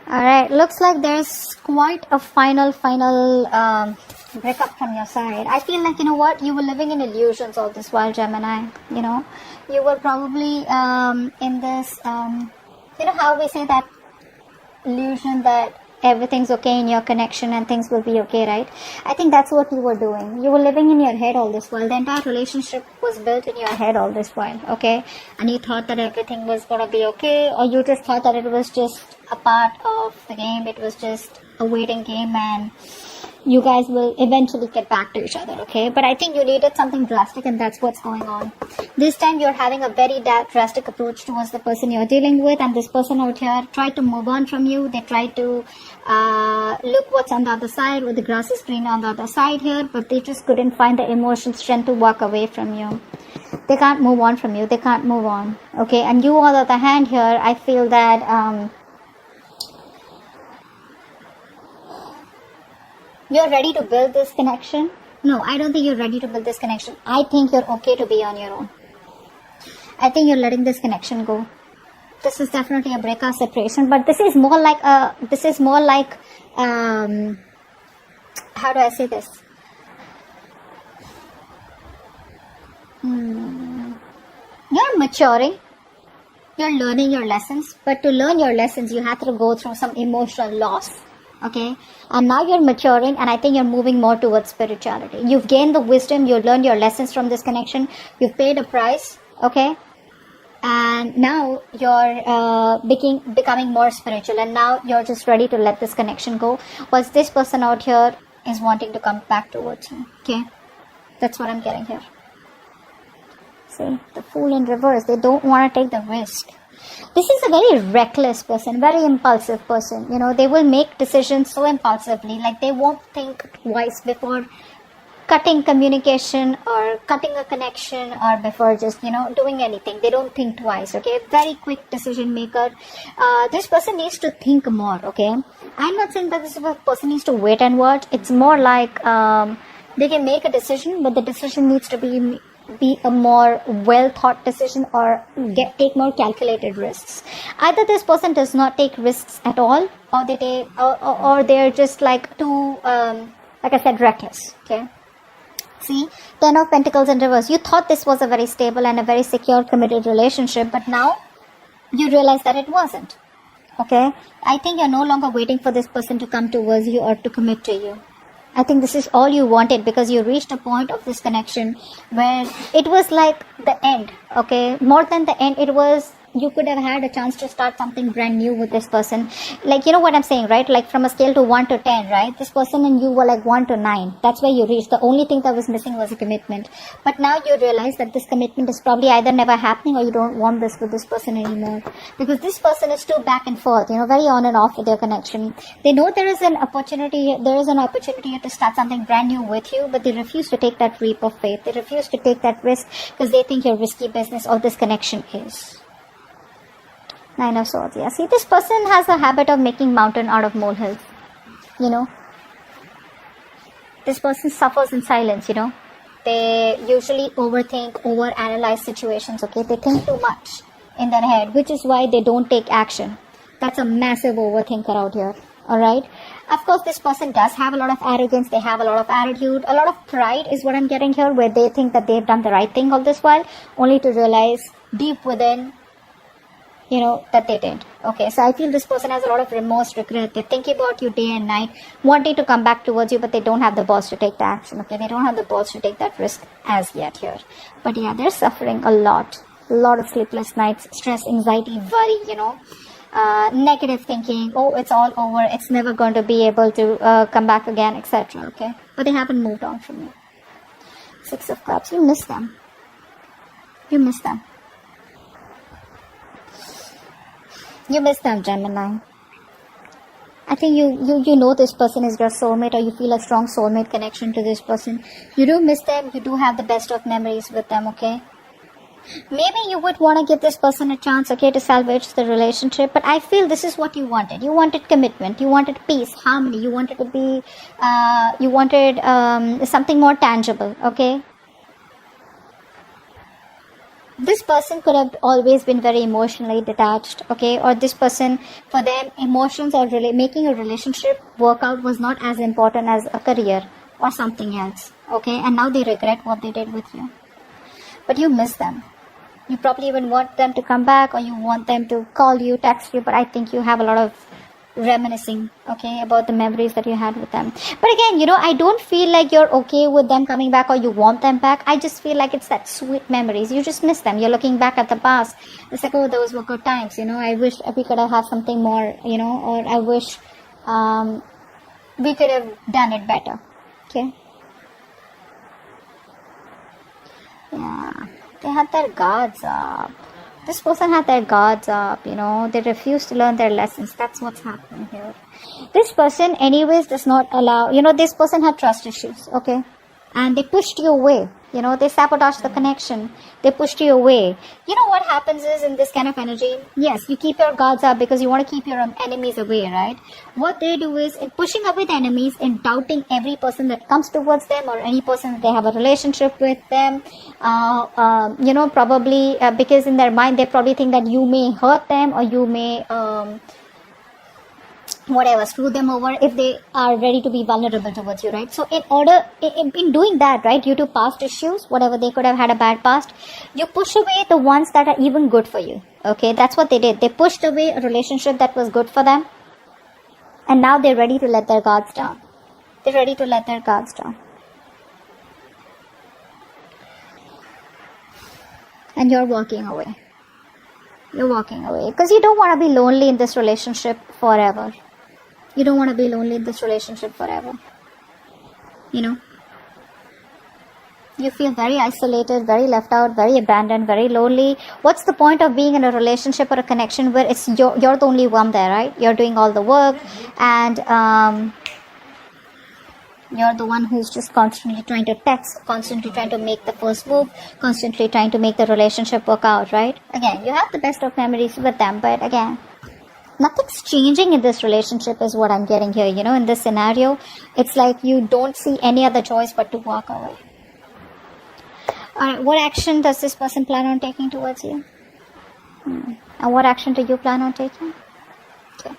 Alright, looks like there's quite a final breakup from your side. I feel like, you know what, you were living in illusions all this while, Gemini. You know, you were probably in this, you know how we say that illusion that everything's okay in your connection and things will be okay, right? I think that's what you were doing. You were living in your head all this while. The entire relationship was built in your head all this while, okay? And you thought that everything was gonna be okay, or you just thought that it was just a part of the game. It was just a waiting game and you guys will eventually get back to each other, okay? But I think you needed something drastic, and that's what's going on. This time you're having a very drastic approach towards the person you're dealing with, and this person out here tried to move on from you. They tried to look what's on the other side, where the grass is green on the other side here, but they just couldn't find the emotional strength to walk away from you. They can't move on from you. They can't move on, okay? And you, on the other hand here, I feel that you're ready to build this connection. No, I don't think you're ready to build this connection. I think you're okay to be on your own. I think you're letting this connection go. This is definitely a breakup separation, but this is more like how do I say this? You're maturing. You're learning your lessons, but to learn your lessons, you have to go through some emotional loss. Okay, and now you're maturing, and I think you're moving more towards spirituality. You've gained the wisdom, you've learned your lessons from this connection, you've paid a price, okay, and now you're becoming more spiritual, and now you're just ready to let this connection go. Whilst this person out here is wanting to come back towards you, okay, that's what I'm getting here. See, the Fool in reverse, they don't want to take the risk. This is a very reckless person, very impulsive person. You know, they will make decisions so impulsively, like they won't think twice before cutting communication or cutting a connection, or before just, you know, doing anything. They don't think twice, okay? Very quick decision maker. This person needs to think more, okay? I'm not saying that this person needs to wait and watch. It's more like they can make a decision, but the decision needs to be a more well thought decision, or take more calculated risks. Either this person does not take risks at all, or or they're just like too like I said, reckless, okay? See, 10 of Pentacles in reverse. You thought this was a very stable and a very secure committed relationship, but now you realize that it wasn't, okay? I think you're no longer waiting for this person to come towards you or to commit to you. I think this is all you wanted, because you reached a point of this connection where it was like the end, okay? More than the end, it was, you could have had a chance to start something brand new with this person. Like, you know what I'm saying, right? Like from a scale to 1 to 10, right? This person and you were like 1 to 9. That's where you reached. The only thing that was missing was a commitment. But now you realize that this commitment is probably either never happening, or you don't want this with this person anymore. Because this person is too back and forth, you know, very on and off with their connection. They know there is an opportunity here to start something brand new with you, but they refuse to take that leap of faith. They refuse to take that risk because they think you're risky business, all this connection is. 9 of Swords. Yeah, see, this person has a habit of making mountain out of molehills. You know, this person suffers in silence. You know, they usually overthink, overanalyze situations. Okay, they think too much in their head, which is why they don't take action. That's a massive overthinker out here. All right. Of course, this person does have a lot of arrogance. They have a lot of attitude, a lot of pride is what I'm getting here, where they think that they've done the right thing all this while, only to realize deep within, you know, that they didn't. Okay, so I feel this person has a lot of remorse, regret. They're thinking about you day and night, wanting to come back towards you, but they don't have the balls to take the action. Okay, they don't have the balls to take that risk as yet here. But yeah, they're suffering a lot of sleepless nights, stress, anxiety, worry, you know, negative thinking. Oh, it's all over. It's never going to be able to come back again, etc. Okay, but they haven't moved on from you. 6 of Cups. You miss them. You miss them. You miss them, Gemini. I think you know this person is your soulmate, or you feel a strong soulmate connection to this person. You do miss them. You do have the best of memories with them, okay? Maybe you would want to give this person a chance, okay, to salvage the relationship. But I feel this is what you wanted. You wanted commitment. You wanted peace, harmony. You wanted to be, you wanted something more tangible, okay? this person could have always been very emotionally detached, okay, or this person, for them, emotions or making a relationship work out was not as important as a career or something else, okay, and now they regret what they did with you. But you miss them. You probably even want them to come back, or you want them to call you, text you, but I think you have a lot of reminiscing, okay, about the memories that you had with them. But again, I don't feel like you're okay with them coming back or you want them back. I just feel like it's that sweet memories. You just miss them. You're looking back at the past. It's like, oh, those were good times, I wish we could have had something more, or I wish we could have done it better, okay. Yeah, they had their guards up. This person had their guards up, they refuse to learn their lessons. That's what's happening here. This person anyways does not allow, this person had trust issues, okay? And they pushed you away, they sabotaged the connection. They pushed you away. What happens is, in this kind of energy, yes, you keep your guards up because you want to keep your enemies away, right? What they do is, in pushing away the enemies, in doubting every person that comes towards them or any person that they have a relationship with them, probably because in their mind they probably think that you may hurt them or you may screw them over if they are ready to be vulnerable towards you, right? So in doing that, right, due to past issues, whatever, they could have had a bad past, you push away the ones that are even good for you, okay? That's what they did. They pushed away a relationship that was good for them, and now they're ready to let their guards down. They're ready to let their guards down. And you're walking away. You're walking away because you don't want to be lonely in this relationship forever. You don't want to be lonely in this relationship forever. You feel very isolated, very left out, very abandoned, very lonely. What's the point of being in a relationship or a connection where it's you're the only one there, right? You're doing all the work, and you're the one who's just constantly trying to text, constantly trying to make the first move, constantly trying to make the relationship work out, right? Again, you have the best of memories with them, but again, nothing's changing in this relationship is what I'm getting here. In this scenario, it's like you don't see any other choice but to walk away. Alright, what action does this person plan on taking towards you? And what action do you plan on taking? Okay.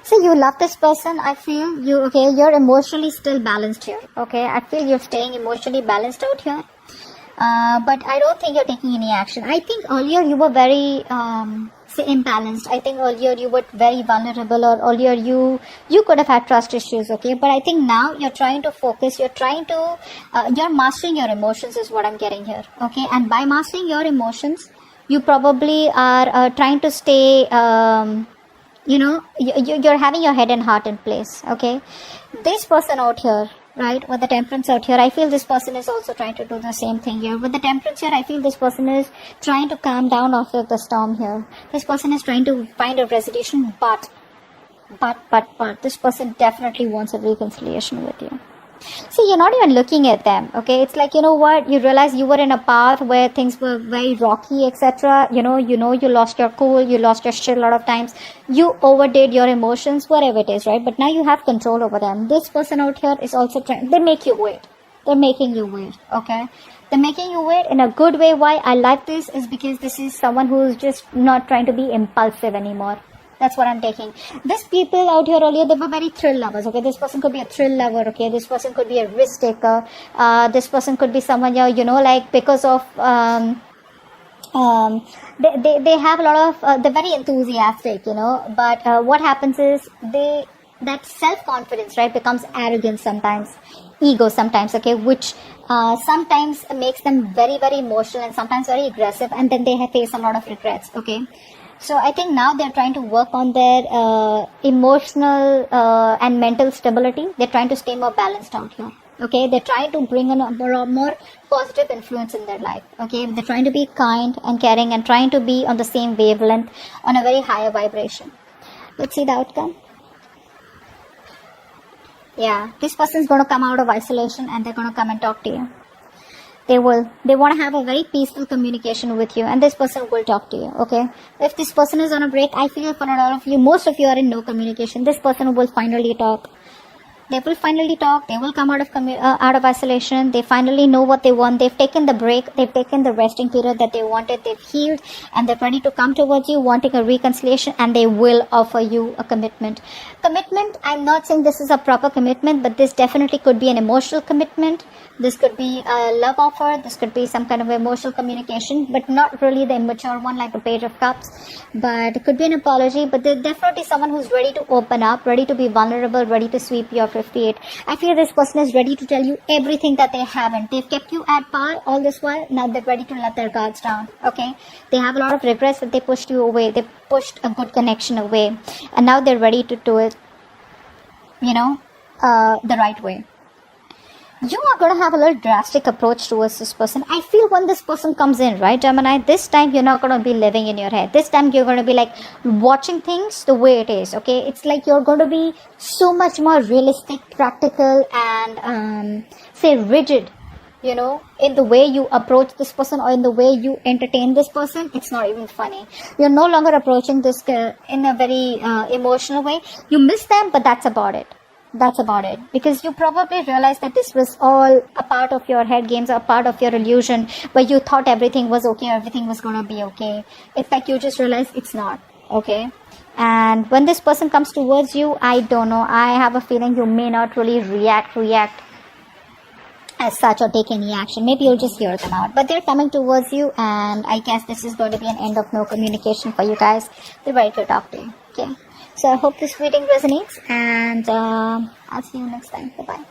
So you love this person. I feel you're emotionally still balanced here. Okay, I feel you're staying emotionally balanced out here. But I don't think you're taking any action. I think earlier you were very imbalanced. I think earlier you were very vulnerable, or earlier you could have had trust issues, okay? But I think now you're trying to focus, you're mastering your emotions is what I'm getting here, okay? And by mastering your emotions, you probably are trying to stay, you're having your head and heart in place, okay? This person out here, right, with the Temperance out here, I feel this person is also trying to do the same thing here. With the Temperance here, I feel this person is trying to calm down after the storm here. This person is trying to find a resolution, but this person definitely wants a reconciliation with you. See, you're not even looking at them, okay? It's like, you realize you were in a path where things were very rocky, etc. You lost your cool, you lost your shit a lot of times. You overdid your emotions, whatever it is, right? But now you have control over them. This person out here is also trying, they make you wait. They're making you wait, okay? They're making you wait in a good way. Why I like this is because this is someone who's just not trying to be impulsive anymore. That's what I'm taking. These people out here earlier, they were very thrill lovers, okay? This person could be a thrill lover, okay? This person could be a risk taker. This person could be someone, like because of, they have a lot of, they're very enthusiastic, but what happens is that self-confidence, right, becomes arrogance sometimes, ego sometimes, okay, which sometimes makes them very, very emotional and sometimes very aggressive, and then they face a lot of regrets, okay? So I think now they're trying to work on their emotional and mental stability. They're trying to stay more balanced out here. Okay, they're trying to bring in a more positive influence in their life. Okay, they're trying to be kind and caring and trying to be on the same wavelength, on a very higher vibration. Let's see the outcome. Yeah, this person's going to come out of isolation and they're going to come and talk to you. They want to have a very peaceful communication with you, and this person will talk to you, okay? If this person is on a break, I feel for a lot of you, most of you are in no communication. This person will finally talk. They will finally talk. They will come out of isolation. They finally know what they want. They've taken the break. They've taken the resting period that they wanted. They've healed, and they're ready to come towards you, wanting a reconciliation, and they will offer you a commitment. Commitment, I'm not saying this is a proper commitment, but this definitely could be an emotional commitment. This could be a love offer. This could be some kind of emotional communication, but not really the immature one like the Page of Cups. But it could be an apology, but there's definitely someone who's ready to open up, ready to be vulnerable, ready to sweep your 58. I feel this person is ready to tell you everything that they haven't. They've kept you at par all this while. Now they're ready to let their guards down. Okay? They have a lot of regrets that they pushed you away. They pushed a good connection away. And now they're ready to do it, the right way. You are going to have a little drastic approach towards this person. I feel when this person comes in, right, Gemini, this time you're not going to be living in your head. This time you're going to be like watching things the way it is, okay? It's like you're going to be so much more realistic, practical, and say rigid, in the way you approach this person or in the way you entertain this person. It's not even funny. You're no longer approaching this in a very emotional way. You miss them, but that's about it. That's about it. Because you probably realized that this was all a part of your head games, a part of your illusion, where you thought everything was okay, everything was going to be okay. It's like you just realized it's not, okay? And when this person comes towards you, I don't know. I have a feeling you may not really react as such or take any action. Maybe you'll just hear them out. But they're coming towards you, and I guess this is going to be an end of no communication for you guys. They're ready to talk to you, okay? So I hope this reading resonates, and I'll see you next time. Bye-bye.